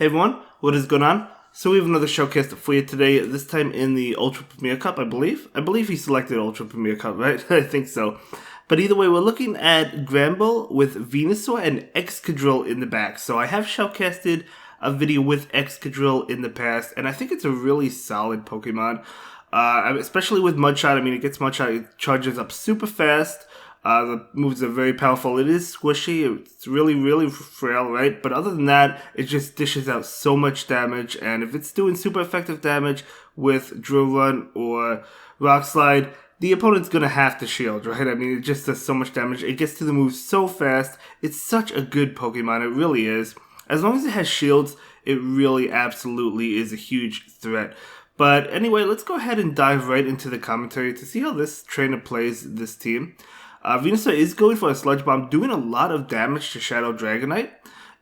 Hey everyone, what is going on? So we have another showcase for you today, this time in the Ultra Premier Cup, I believe. I believe he selected Ultra Premier Cup, right? I think so. But either way, we're looking at Granbull with Venusaur and Excadrill in the back. So I have showcasted a video with Excadrill in the past, and I think it's a really solid Pokemon. Especially with Mudshot. I mean, it gets Mudshot, it charges up super fast. The moves are very powerful. It is squishy. It's really, really frail, right? But other than that, it just dishes out so much damage. And if it's doing super effective damage with Drill Run or Rock Slide, the opponent's going to have to shield, right? I mean, it just does so much damage. It gets to the moves so fast. It's such a good Pokemon. It really is. As long as it has shields, it really absolutely is a huge threat. But anyway, let's go ahead and dive right into the commentary to see how this trainer plays this team. Venusaur is going for a Sludge Bomb, doing a lot of damage to Shadow Dragonite,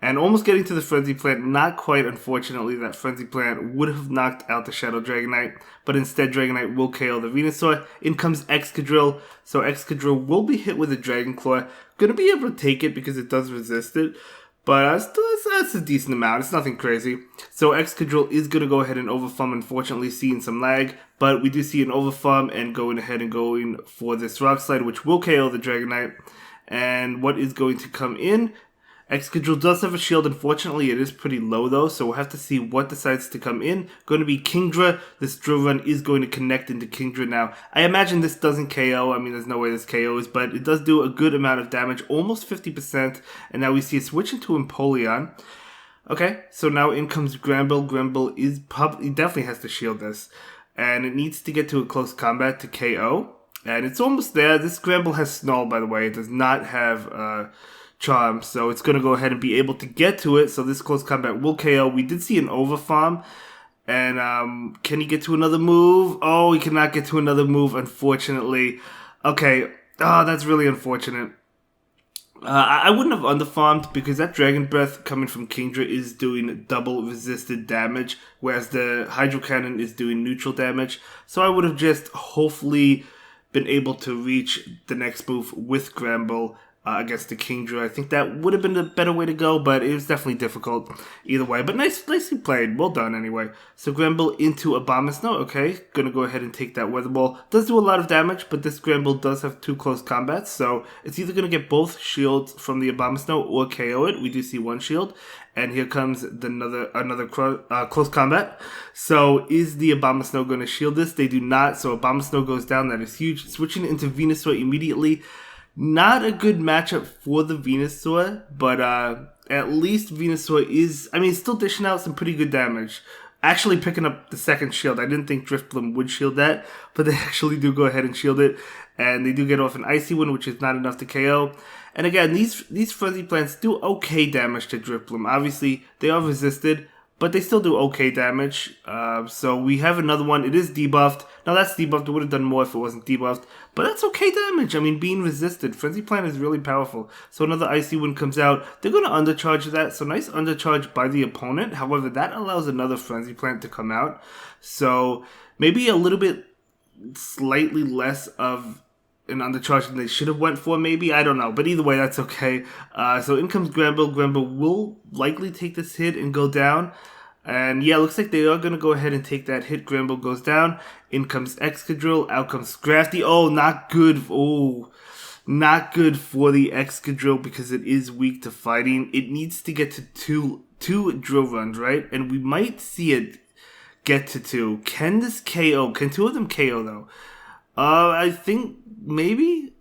and almost getting to the Frenzy Plant. Not quite, unfortunately. That Frenzy Plant would have knocked out the Shadow Dragonite, but instead Dragonite will KO the Venusaur. In comes Excadrill, so Excadrill will be hit with a Dragon Claw. Gonna be able to take it because it does resist it, but that's a decent amount. It's nothing crazy. So Excadrill is going to go ahead and overfarm, unfortunately seeing some lag. But we do see an overfarm and going ahead and going for this Rock Slide, which will KO the Dragonite. And what is going to come in? Excadrill does have a shield. Unfortunately, it is pretty low though, so we'll have to see what decides to come in. Going to be Kingdra. This Drill Run is going to connect into Kingdra now. I imagine this doesn't KO. I mean, there's no way this KOs, but it does do a good amount of damage, almost 50%. And now we see it switch into Empoleon. Okay, so now in comes Granbull. Granbull is probably definitely has to shield this, and it needs to get to a close combat to KO. And it's almost there. This Granbull has Snarl, by the way. It does not have Charm, so it's going to go ahead and be able to get to it, so this close combat will KO. We did see an overfarm, and can he get to another move? Oh, he cannot get to another move, unfortunately. Okay, that's really unfortunate. I wouldn't have underfarmed because that Dragon Breath coming from Kingdra is doing double resisted damage, whereas the Hydro Cannon is doing neutral damage, so I would have just hopefully been able to reach the next move with Granbull against the Kingdra. I think that would have been the better way to go, but it was definitely difficult either way. But nicely played. Well done anyway. So Granbull into Abomasnow. Okay, gonna go ahead and take that Weather Ball. Does do a lot of damage, but this Granbull does have two close combats, so it's either gonna get both shields from the Abomasnow or KO it. We do see one shield. And here comes another close combat. So is the Abomasnow going to shield this? They do not. So Abomasnow goes down. That is huge. Switching into Venusaur immediately. Not a good matchup for the Venusaur, but at least Venusaur is, I mean, still dishing out some pretty good damage. Actually picking up the second shield. I didn't think Drifblim would shield that, but they actually do go ahead and shield it. And they do get off an Icy Wind, which is not enough to KO. And again, these Frenzy Plants do okay damage to Drifblim. Obviously, they are resisted, but they still do okay damage. So we have another one. It is debuffed. Now that's debuffed. It would have done more if it wasn't debuffed. But that's okay damage. I mean, being resisted. Frenzy Plant is really powerful. So another Icy Wind comes out. They're going to undercharge that. So nice undercharge by the opponent. However, that allows another Frenzy Plant to come out. So maybe a little bit slightly less of an undercharge than they should have went for, maybe. I don't know. But either way, that's okay. So in comes Granbull. Granbull will likely take this hit and go down. And yeah, looks like they are going to go ahead and take that hit. Granbull goes down. In comes Excadrill. Out comes Scrafty. Oh, not good. Oh, not good for the Excadrill because it is weak to fighting. It needs to get to two drill runs, right? And we might see it get to two. Can this KO? Can two of them KO, though? I think maybe.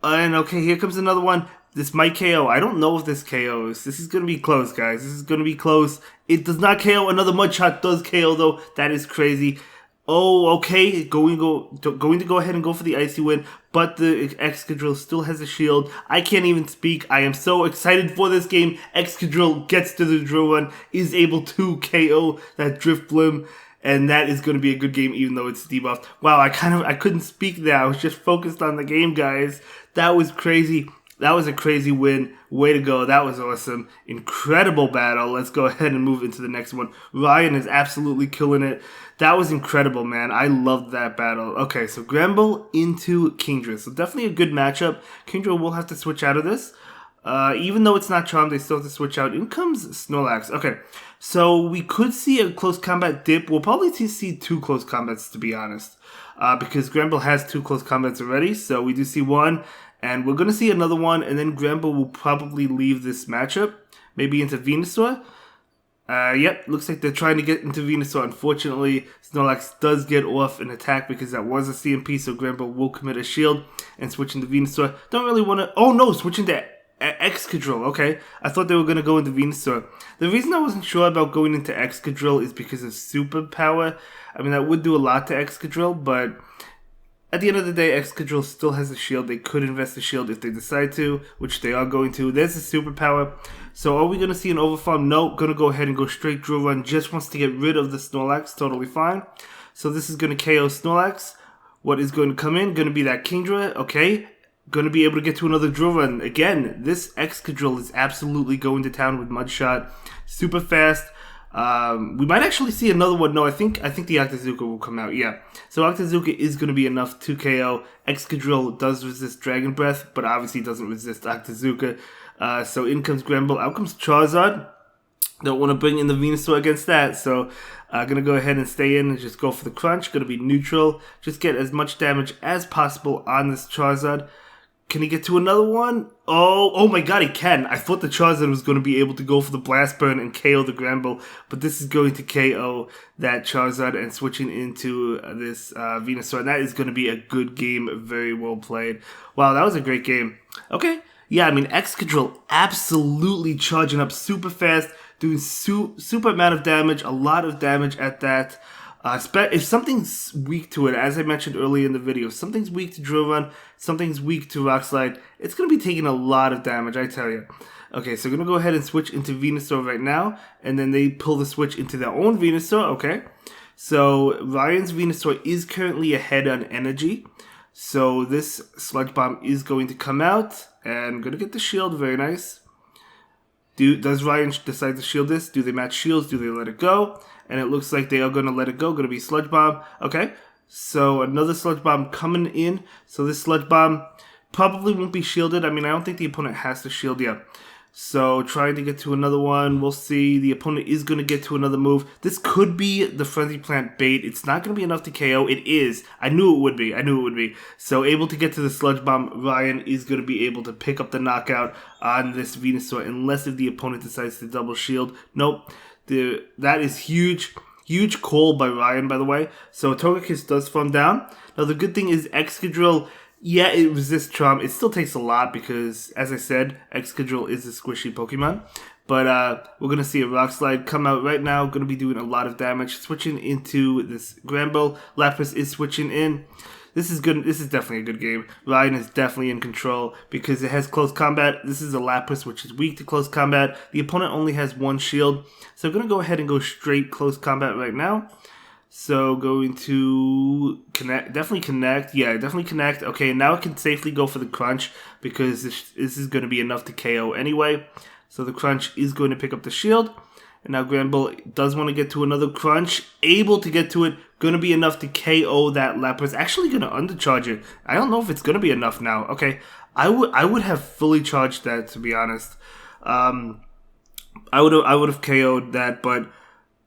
And okay, here comes another one. This might KO. I don't know if this KOs. This is going to be close, guys. This is going to be close. It does not KO. Another Mudshot does KO, though. That is crazy. Oh, okay. Going to go ahead and go for the Icy Wind, but the Excadrill still has a shield. I can't even speak. I am so excited for this game. Excadrill gets to the drill run, is able to KO that Drifblim, and that is going to be a good game even though it's debuffed. Wow, I couldn't speak there. I was just focused on the game, guys. That was crazy. That was a crazy win. Way to go. That was awesome. Incredible battle. Let's go ahead and move into the next one. Ryan is absolutely killing it. That was incredible, man. I loved that battle. Okay, so Granbull into Kingdra. So definitely a good matchup. Kingdra will have to switch out of this. Even though it's not charmed, they still have to switch out. In comes Snorlax. Okay, so we could see a close combat dip. We'll probably see 2 close combats, to be honest. Because Granbull has 2 close combats already, so we do see 1. And we're going to see another one, and then Granbull will probably leave this matchup. Maybe into Venusaur. Yep, looks like they're trying to get into Venusaur. Unfortunately, Snorlax does get off an attack because that was a CMP, so Granbull will commit a shield and switch into Venusaur. Don't really want to... Oh no, switch into Excadrill. Okay, I thought they were going to go into Venusaur. The reason I wasn't sure about going into Excadrill is because of superpower. I mean, that would do a lot to Excadrill, but... At the end of the day, Excadrill still has a shield. They could invest the shield if they decide to, which they are going to. There's a superpower. So are we going to see an overfarm? No, going to go ahead and go straight Drill Run. Just wants to get rid of the Snorlax. Totally fine. So this is going to KO Snorlax. What is going to come in? Going to be that Kingdra. Okay. Going to be able to get to another Drill Run. Again, this Excadrill is absolutely going to town with Mud Shot. Super fast. We might actually see another one. No, I think the Octazooka will come out. Yeah. So Octazooka is going to be enough to KO. Excadrill does resist Dragon Breath, but obviously doesn't resist Octazooka. So in comes Granbull. Out comes Charizard. Don't want to bring in the Venusaur against that. So going to go ahead and stay in and just go for the crunch. Going to be neutral. Just get as much damage as possible on this Charizard. Can he get to another one? Oh my god, he can. I thought the Charizard was going to be able to go for the Blast Burn and KO the Granbull, but this is going to KO that Charizard and switching into this Venusaur. And that is going to be a good game. Very well played. Wow, that was a great game. Okay. Yeah, I mean, Excadrill absolutely charging up super fast, doing super amount of damage, a lot of damage at that. If something's weak to it, as I mentioned earlier in the video, if something's weak to Drill Run, something's weak to Rock Slide, it's going to be taking a lot of damage, I tell you. Okay, so we're going to go ahead and switch into Venusaur right now, and then they pull the switch into their own Venusaur, okay. So Ryan's Venusaur is currently ahead on energy, so this Sludge Bomb is going to come out, and going to get the shield, very nice. Does Ryan decide to shield this? Do they match shields? Do they let it go? And it looks like they are going to let it go. Going to be Sludge Bomb. Okay. So another Sludge Bomb coming in. So this Sludge Bomb probably won't be shielded. I mean, I don't think the opponent has to shield yet. So trying to get to another one. We'll see. The opponent is going to get to another move. This could be the Frenzy Plant bait. It's not going to be enough to KO. It is. I knew it would be. So able to get to the Sludge Bomb. Ryan is going to be able to pick up the knockout on this Venusaur. Unless if the opponent decides to double shield. Nope. That is huge. Huge call by Ryan, by the way. So Togekiss does farm down. Now the good thing is Excadrill, yeah, it resists Charm. It still takes a lot because, as I said, Excadrill is a squishy Pokemon. But we're going to see a Rock Slide come out right now. Going to be doing a lot of damage. Switching into this Granbull. Lapras is switching in. This is good. This is definitely a good game. Ryan is definitely in control because it has close combat. This is a Lapras, which is weak to close combat. The opponent only has 1 shield. So I'm going to go ahead and go straight close combat right now. So going to connect. Definitely connect. Yeah, definitely connect. Okay, now I can safely go for the crunch because this is going to be enough to KO anyway. So the crunch is going to pick up the shield. And now Granbull does want to get to another crunch. Able to get to it. Going to be enough to KO that Lapras. Actually going to undercharge it. I don't know if it's going to be enough now. Okay. I would have fully charged that, to be honest. I would have KO'd that, but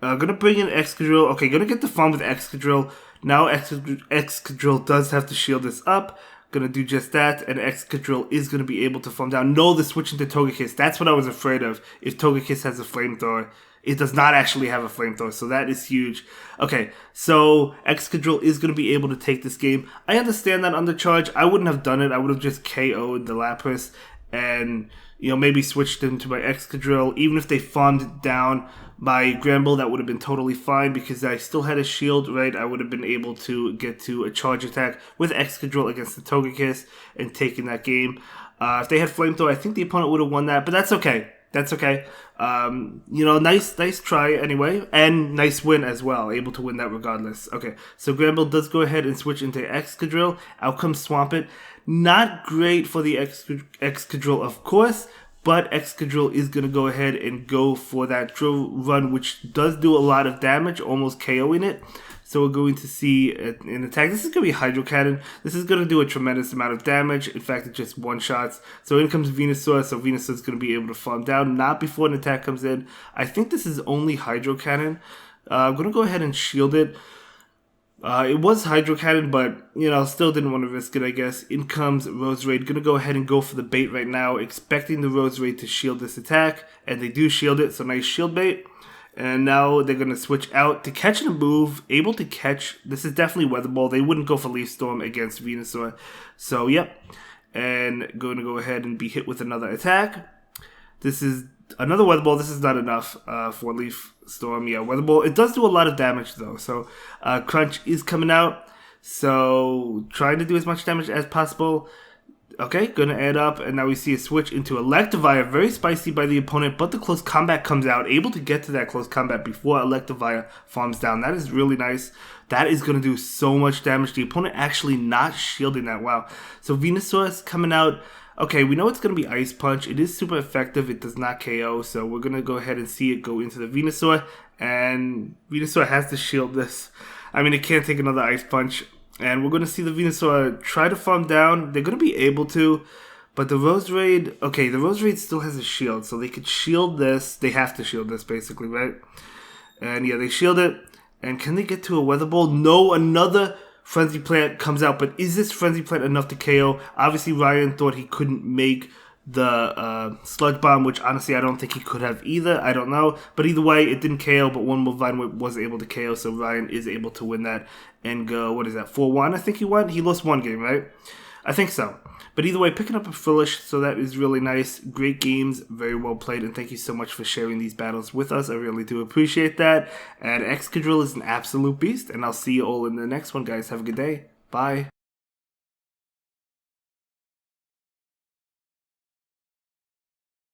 going to bring in Excadrill. Okay, going to get the farm with Excadrill. Now Excadrill does have to shield this up. Going to do just that, and Excadrill is going to be able to farm down. No, the switch into Togekiss. That's what I was afraid of. If Togekiss has a flamethrower, it does not actually have a flamethrower, so that is huge. Okay, so Excadrill is going to be able to take this game. I understand that undercharge. I wouldn't have done it. I would have just KO'd the Lapras and, you know, maybe switched into my Excadrill. Even if they farmed down my Granbull, that would have been totally fine because I still had a shield, right? I would have been able to get to a charge attack with Excadrill against the Togekiss and taking that game. If they had Flamethrower, I think the opponent would have won that, but that's okay. That's okay. You know, nice try anyway, and nice win as well. Able to win that regardless. Okay, so Granbull does go ahead and switch into Excadrill. Out comes Swampert. Not great for the Excadrill, of course, but Excadrill is going to go ahead and go for that drill run, which does do a lot of damage, almost KOing it. So we're going to see an attack. This is going to be Hydro Cannon. This is going to do a tremendous amount of damage. In fact, it just one-shots. So in comes Venusaur. So Venusaur is going to be able to farm down, not before an attack comes in. I think this is only Hydro Cannon. I'm going to go ahead and shield it. It was Hydro Cannon, but, you know, still didn't want to risk it, I guess. In comes Roserade. Going to go ahead and go for the bait right now, expecting the Roserade to shield this attack. And they do shield it, so nice shield bait. And now they're going to switch out to catch and move, able to catch. This is definitely Weather Ball. They wouldn't go for Leaf Storm against Venusaur. So, yep. And going to go ahead and be hit with another attack. This is another Weather Ball. This is not enough for Leaf Storm. Yeah, Weather Ball. It does do a lot of damage, though. So, Crunch is coming out. So, trying to do as much damage as possible. Okay, gonna add up, and now we see a switch into Electivire, very spicy by the opponent, but the close combat comes out, able to get to that close combat before Electivire farms down. That is really nice. That is gonna do so much damage. The opponent actually not shielding that. Wow. So Venusaur is coming out. Okay, we know it's gonna be Ice Punch. It is super effective. It does not KO, so we're gonna go ahead and see it go into the Venusaur, and Venusaur has to shield this. I mean, it can't take another Ice Punch. And we're going to see the Venusaur try to farm down. They're going to be able to. But the Roserade... Okay, the Roserade still has a shield. So they could shield this. They have to shield this, basically, right? And yeah, they shield it. And can they get to a Weather Ball? No, another Frenzy Plant comes out. But is this Frenzy Plant enough to KO? Obviously, Ryan thought he couldn't make the Sludge Bomb, which honestly I don't think he could have either. I don't know. But either way, it didn't KO, but one more Vine Whip was able to KO, so Ryan is able to win that and go, what is that, 4-1 I think he won? He lost one game, right? I think so. But either way, picking up a Frillish, so that is really nice. Great games, very well played, and thank you so much for sharing these battles with us. I really do appreciate that. And Excadrill is an absolute beast, and I'll see you all in the next one, guys. Have a good day. Bye.